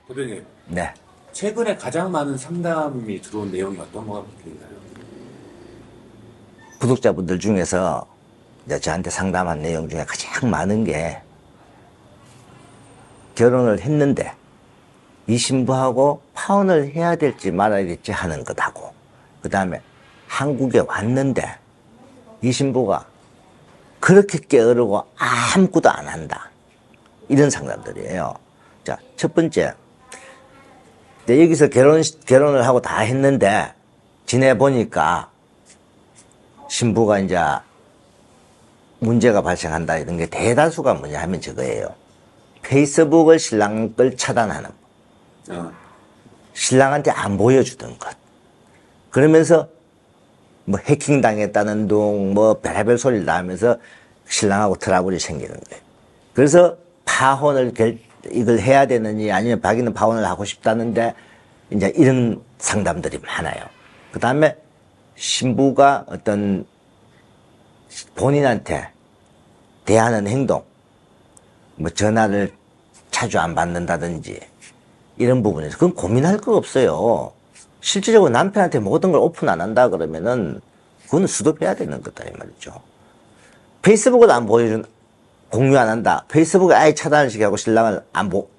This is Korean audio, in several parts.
대표님, 네. 최근에 가장 많은 상담이 들어온 내용이 어떤 거가 있나요? 구독자분들 중에서 이제 저한테 상담한 내용 중에 가장 많은 게 결혼을 했는데 이 신부하고 파혼을 해야 될지 말아야 될지 하는 것하고, 그 다음에 한국에 왔는데 이 신부가 그렇게 게으르고 아무것도 안 한다, 이런 상담들이에요. 자, 첫 번째, 여기서 결혼을 하고 다 했는데 지내보니까 신부가 이제 문제가 발생한다, 이런 게 대다수가 뭐냐 하면 저거예요. 페이스북을 신랑 걸 차단하는 거. 신랑한테 안 보여주던 것. 그러면서 뭐 해킹 당했다는 둥, 뭐 별의별 소리를 다 하면서 신랑하고 트러블이 생기는 거예요. 그래서 파혼을 이걸 해야 되느니 아니면 자기는 파혼을 하고 싶다는데 이제 이런 상담들이 많아요. 그 다음에 신부가 어떤 본인한테 대하는 행동, 뭐 전화를 자주 안 받는다든지 이런 부분에서 그건 고민할 거 없어요. 실질적으로 남편한테 모든 걸 오픈 안 한다 그러면은 그거는 스톱해야 되는 거다, 이 말이죠. 페이스북을 안 보여준, 공유 안 한다, 페이스북에 아예 차단을 시키고 신랑을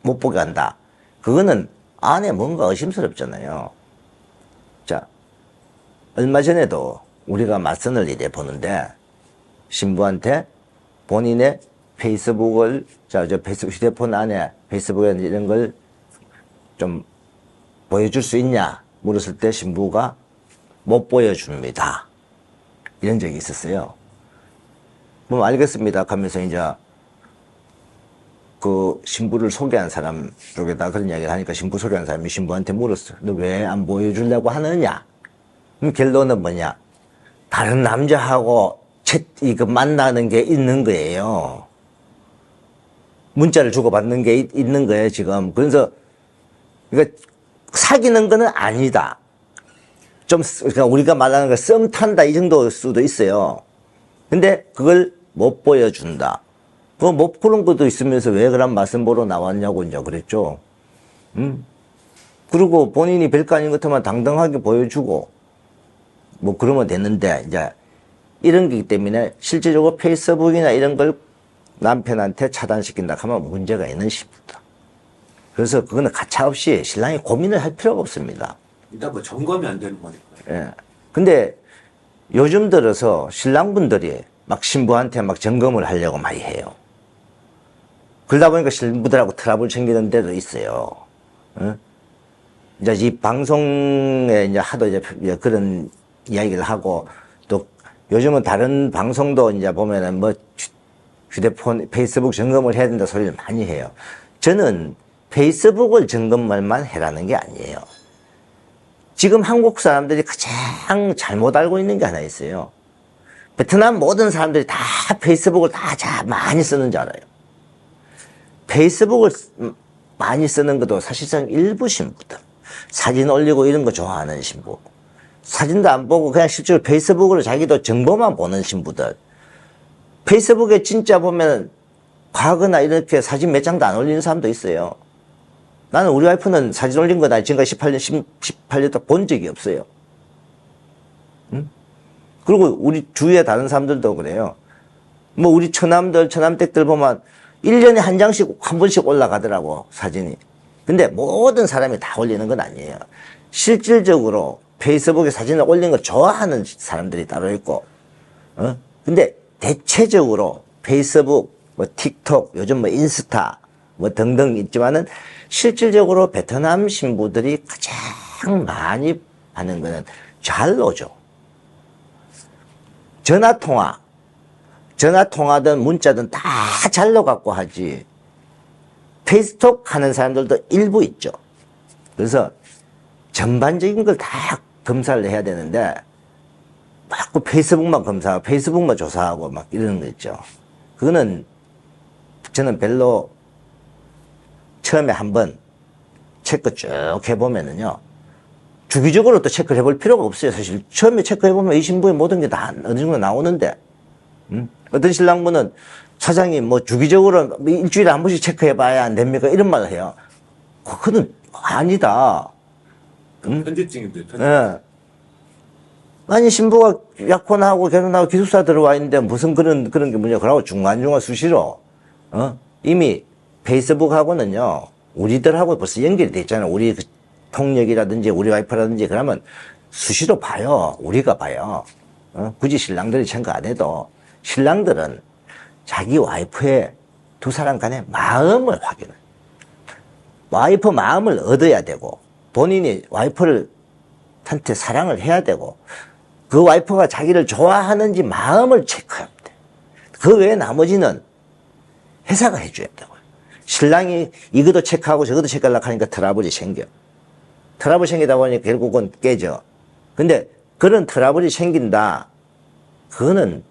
못 보게 한다, 그거는 안에 뭔가 의심스럽잖아요. 자, 얼마 전에도 우리가 맞선을 이래 보는데 신부한테 본인의 페이스북을, 저 페이스북 휴대폰 안에 페이스북에 이런 걸 좀 보여줄 수 있냐 물었을 때 신부가 못 보여줍니다, 이런 적이 있었어요. 뭐 알겠습니다 하면서 이제 그 신부를 소개한 사람 쪽에다 그런 이야기를 하니까 신부 소개한 사람이 신부한테 물었어. 너 왜 안 보여주려고 하느냐? 그럼 결론은 뭐냐? 다른 남자하고 이거 만나는 게 있는 거예요. 문자를 주고받는 게 있는 거예요, 지금. 그래서 이거 사귀는 거는 아니다. 좀, 그러니까 우리가 말하는 거 썸 탄다, 이 정도일 수도 있어요. 근데 그걸 못 보여준다. 그런 것도 있으면서 왜 그런 말씀 보러 나왔냐고 이제 그랬죠. 그리고 본인이 별거 아닌 것 같으면 당당하게 보여주고, 뭐 그러면 되는데, 이제 이런 거기 때문에 실제적으로 페이스북이나 이런 걸 남편한테 차단시킨다 하면 문제가 있는 신부다. 그래서 그거는 가차없이 신랑이 고민을 할 필요가 없습니다. 일단 뭐 점검이 안 되는 거니까. 예. 근데 요즘 들어서 신랑분들이 막 신부한테 막 점검을 하려고 많이 해요. 그러다 보니까 신부들하고 트러블 생기는 데도 있어요. 예? 이제 이 방송에 이제 하도 이제 그런 이야기를 하고, 또 요즘은 다른 방송도 이제 보면은 뭐 휴대폰, 페이스북 점검을 해야 된다 소리를 많이 해요. 저는 페이스북을 점검만 해라는 게 아니에요. 지금 한국 사람들이 가장 잘못 알고 있는 게 하나 있어요. 베트남 모든 사람들이 다 페이스북을 다 많이 쓰는 줄 알아요. 페이스북을 많이 쓰는 것도 사실상 일부 신부들. 사진 올리고 이런 거 좋아하는 신부. 사진도 안 보고 그냥 실제로 페이스북으로 자기도 정보만 보는 신부들. 페이스북에 진짜 보면 과거나 이렇게 사진 몇 장도 안 올리는 사람도 있어요. 나는 우리 와이프는 사진 올린 거 나 지금까지 18년 동안 본 적이 없어요. 응? 그리고 우리 주위에 다른 사람들도 그래요. 뭐 우리 처남댁들 보면 1년에 한 장씩, 한 번씩 올라가더라고, 사진이. 근데 모든 사람이 다 올리는 건 아니에요. 실질적으로 페이스북에 사진을 올리는 걸 좋아하는 사람들이 따로 있고, 근데 대체적으로 페이스북, 뭐 틱톡, 요즘 뭐 인스타, 뭐 등등 있지만은 실질적으로 베트남 신부들이 가장 많이 하는 거는 잘로죠. 전화통화든 문자든 다 잘로 갖고 하지. 페이스톡 하는 사람들도 일부 있죠. 그래서 전반적인 걸 다 검사를 해야 되는데 자꾸 페이스북만 검사하고 페이스북만 조사하고 막 이러는 거 있죠. 그거는 저는 별로 처음에 한번 체크 쭉 해보면은요, 주기적으로 또 체크를 해볼 필요가 없어요. 사실 처음에 체크해보면 이 신부의 모든 게 다 어느 정도 나오는데, 어떤 신랑분은 사장님 뭐 주기적으로 일주일에 한 번씩 체크해봐야 안 됩니까? 이런 말을 해요. 그거는 아니다. 편집증인데 편집. 예. 아니, 신부가 약혼하고 결혼하고 기숙사 들어와 있는데 무슨 그런 게 문제야. 그러고 중간중간 수시로, 이미 페이스북하고는요, 우리들하고 벌써 연결이 돼 있잖아요. 우리 그 통역이라든지 우리 와이프라든지 그러면 수시로 봐요. 우리가 봐요. 굳이 신랑들이 참가 안 해도 신랑들은 자기 와이프의 두 사람 간의 마음을 확인해. 와이프 마음을 얻어야 되고 본인이 와이프를 한테 사랑을 해야 되고 그 와이프가 자기를 좋아하는지 마음을 체크해야 돼. 그 외에 나머지는 회사가 해줘야 되고 신랑이 이것도 체크하고 저것도 체크하려고 하니까 트러블이 생겨. 트러블 생기다 보니 결국은 깨져. 근데 그런 트러블이 생긴다. 그거는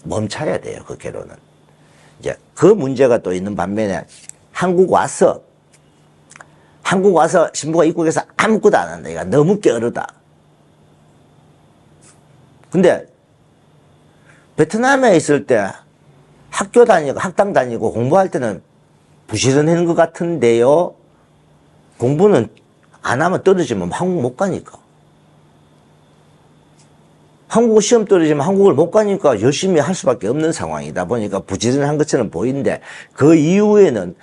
멈춰야 돼요. 그 결혼은. 이제 그 문제가 또 있는 반면에 한국 와서 신부가 입국해서 아무것도 안 한다. 이거 너무 게으르다. 근데 베트남에 있을 때 학교 다니고 학당 다니고 공부할 때는 부지런한 것 같은데요. 공부는 안 하면 떨어지면 한국 못 가니까. 한국 시험 떨어지면 한국을 못 가니까 열심히 할 수밖에 없는 상황이다 보니까 부지런한 것처럼 보이는데 그 이후에는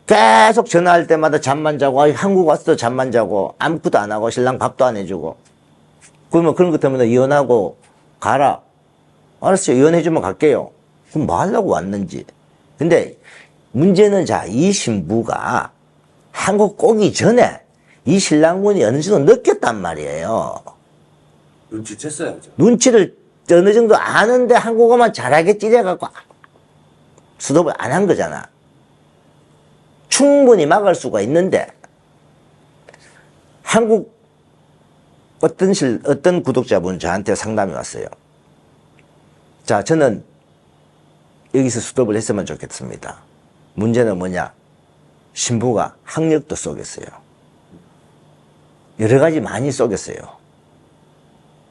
계속 전화할 때마다 잠만 자고 한국 왔어도 잠만 자고 아무것도 안 하고 신랑 밥도 안 해주고 그러면 그런 것 때문에 이혼하고 가라. 알았어요. 이혼해주면 갈게요. 그럼 뭐 하려고 왔는지. 근데 문제는 자, 이 신부가 한국 오기 전에 이 신랑분이 어느 정도 느꼈단 말이에요. 눈치챘어야죠. 눈치를 어느 정도 아는데 한국어만 잘하겠지 이래갖고 수습을 안 한 거잖아. 충분히 막을 수가 있는데 한국 어떤 구독자분 저한테 상담이 왔어요. 자, 저는 여기서 수습을 했으면 좋겠습니다. 문제는 뭐냐? 신부가 학력도 쏘겠어요. 여러 가지 많이 쏘겠어요.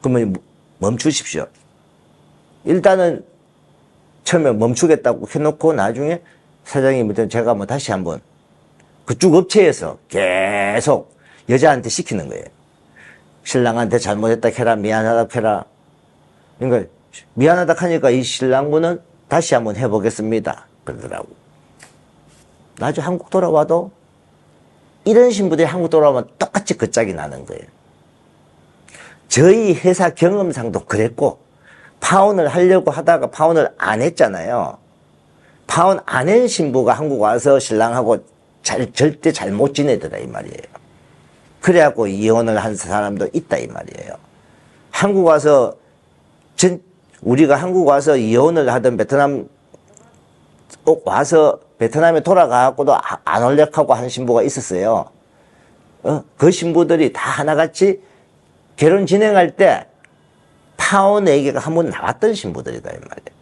그러면 멈추십시오. 일단은 처음에 멈추겠다고 해놓고 나중에 사장님한테 제가 뭐 다시 한번 그쪽 업체에서 계속 여자한테 시키는 거예요. 신랑한테 잘못했다 해라, 미안하다 해라. 그러니까 미안하다 하니까 이 신랑분은 다시 한번 해보겠습니다. 그러더라고. 나중에 한국 돌아와도 이런 신부들이 한국 돌아오면 똑같이 그 짝이 나는 거예요. 저희 회사 경험상도 그랬고 파혼을 하려고 하다가 파혼을 안 했잖아요. 파혼 안 한 신부가 한국 와서 신랑하고 절대 잘 못 지내더라 이 말이에요. 그래갖고 이혼을 한 사람도 있다 이 말이에요. 한국 와서 우리가 한국 와서 이혼을 하던 베트남 와서 베트남에 돌아가갖고도 안 올려하고 한 신부가 있었어요. 그 신부들이 다 하나같이 결혼 진행할 때 파혼 얘기가 한 번 나왔던 신부들이다 이 말이에요.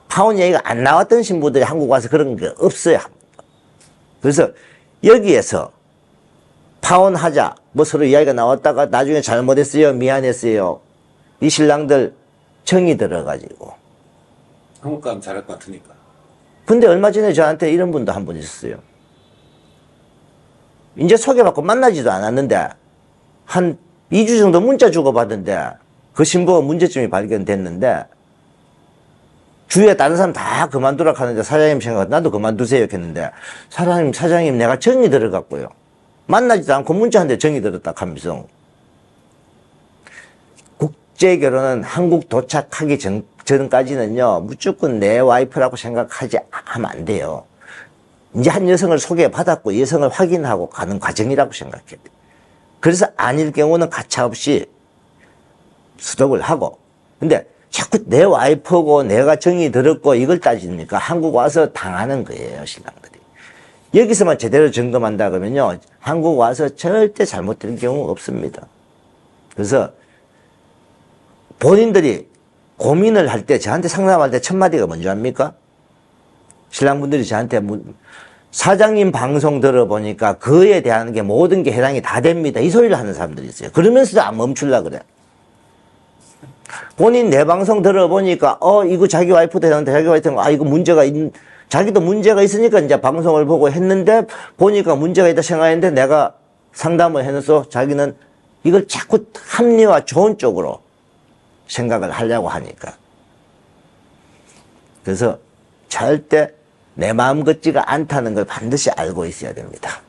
파혼 얘기가 안 나왔던 신부들이 한국 와서 그런 게 없어요. 그래서 여기에서 파혼하자 뭐 서로 이야기가 나왔다가 나중에 잘못했어요 미안했어요 이 신랑들 정이 들어가지고 한국 가면 잘할 것 같으니까. 근데 얼마 전에 저한테 이런 분도 한 분 있었어요. 이제 소개받고 만나지도 않았는데 한 2주 정도 문자 주고받은데 그 신부가 문제점이 발견됐는데 주위에 다른 사람 다 그만두라 하는데 사장님 생각 나도 그만두세요 했는데 사장님 내가 정이 들어갔고요. 만나지도 않고 문자 한 대 정이 들었다 하면서 국제결혼은 한국 도착하기 전까지는요 무조건 내 와이프라고 생각하지 하면 안 돼요. 이제 한 여성을 소개받았고 여성을 확인하고 가는 과정이라고 생각해야 돼요. 그래서 아닐 경우는 가차없이 수독을 하고 근데 자꾸 내 와이프고 내가 정이 들었고 이걸 따지니까 한국 와서 당하는 거예요 신랑들이. 여기서만 제대로 점검한다 그러면요 한국 와서 절대 잘못된 경우 없습니다. 그래서 본인들이 고민을 할 때 저한테 상담할 때 첫 마디가 뭔지 압니까? 신랑분들이 저한테 사장님 방송 들어보니까 그에 대한 게 모든 게 해당이 다 됩니다 이 소리를 하는 사람들이 있어요. 그러면서도 안 멈추려고 그래. 본인 내 방송 들어보니까 이거 자기 와이프 되는데 자기 와이프는 이거 문제가 자기도 문제가 있으니까 이제 방송을 보고 했는데 보니까 문제가 있다 생각했는데 내가 상담을 해놔서 자기는 이걸 자꾸 합리화 좋은 쪽으로 생각을 하려고 하니까. 그래서 절대 내 마음 같지가 않다는 걸 반드시 알고 있어야 됩니다.